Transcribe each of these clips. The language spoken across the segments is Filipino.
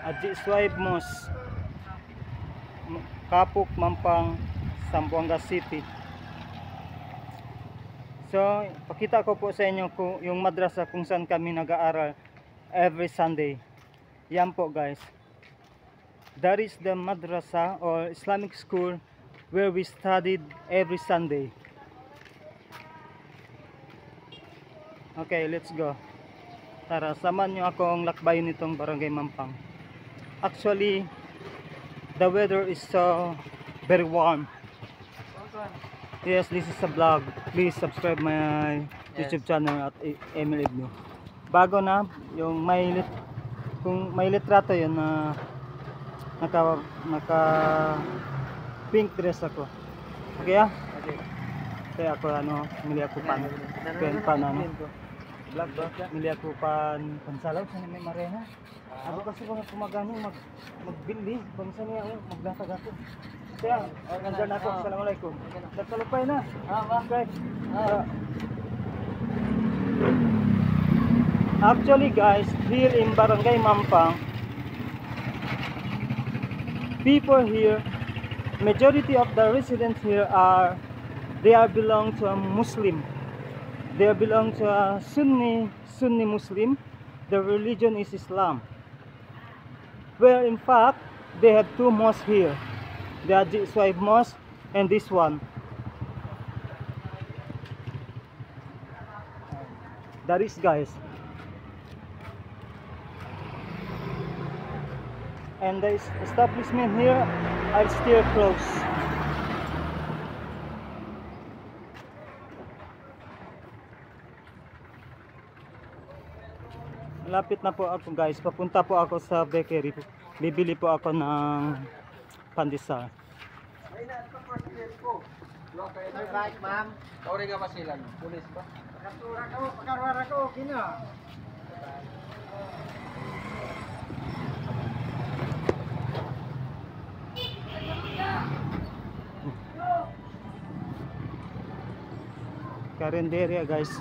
Aji Swipe Mos, Kapuk, Mampang, Zamboanga City. So, pakita ko po sa inyo kung yung madrasa kung saan kami nag-aaral every Sunday. Yan po guys. That is the madrasa or Islamic school where we studied every Sunday. Okay, let's go. Tara, samahan nyo akong lakbayin nitong Barangay Mampang. Actually, the weather is so very warm. Yes, this is a vlog. Please subscribe my YouTube channel at Emil Ibno. Bago na, yung kung may litrato yun na naka pink dress ako. Okay ah? Okay. Kaya ako mili ako mili ako pansalaw sa may marena. Ako kasi mga kumagano magbili, bangsa niya maglatag ako. Kaya, nandiyan ako. Assalamualaikum. Nagsalupay na. Okay. Actually guys, here in Barangay Mampang, people here, majority of the residents here they belong to a Muslim. They belong to a Sunni Muslim. The religion is Islam. Where in fact, they have two mosques here. The Aji Swipe Mosque and this one. That is guys. And the establishment here are still closed. Malapit na po ako guys. Papunta po ako sa bakery. Bibili po ako ng pandesal. Ma'am. Sorry ka pa sila. Pulis ba? Pagkarwara ko, okay na. Carinderia guys.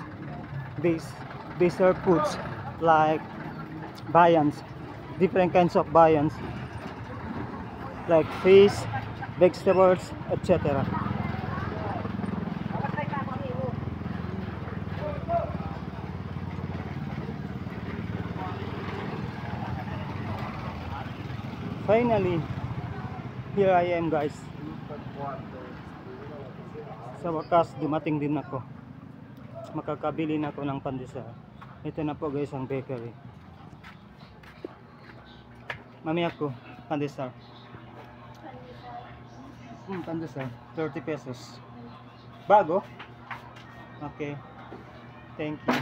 These are foods like viands, different kinds of viands like fish, vegetables, etc. Finally, here I am guys. Sa wakas, dumating din ako. Makakabili na ako ng pandesal. Ito na po guys ang bakery. Mami ako, pandesal. Pandesal, 30 pesos. Bago? Okay. Thank you.